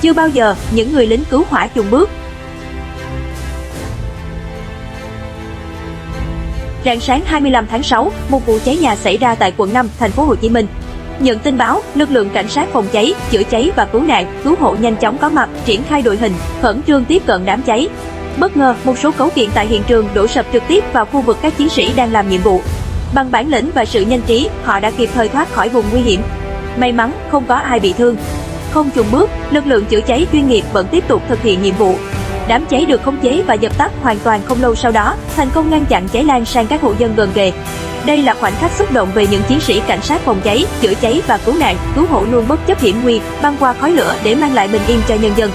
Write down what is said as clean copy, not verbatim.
Chưa bao giờ những người lính cứu hỏa chùn bước. Rạng sáng 25 tháng 6, một vụ cháy nhà xảy ra tại quận 5, thành phố Hồ Chí Minh. Nhận tin báo, lực lượng cảnh sát phòng cháy, chữa cháy và cứu nạn, cứu hộ nhanh chóng có mặt, triển khai đội hình, khẩn trương tiếp cận đám cháy. Bất ngờ, một số cấu kiện tại hiện trường đổ sập trực tiếp vào khu vực các chiến sĩ đang làm nhiệm vụ. Bằng bản lĩnh và sự nhanh trí, họ đã kịp thời thoát khỏi vùng nguy hiểm. May mắn, không có ai bị thương. Không chùn bước, lực lượng chữa cháy chuyên nghiệp vẫn tiếp tục thực hiện nhiệm vụ. Đám cháy được khống chế và dập tắt hoàn toàn không lâu sau đó, thành công ngăn chặn cháy lan sang các hộ dân gần kề. Đây là khoảnh khắc xúc động về những chiến sĩ cảnh sát phòng cháy, chữa cháy và cứu nạn, cứu hộ luôn bất chấp hiểm nguy, băng qua khói lửa để mang lại bình yên cho nhân dân.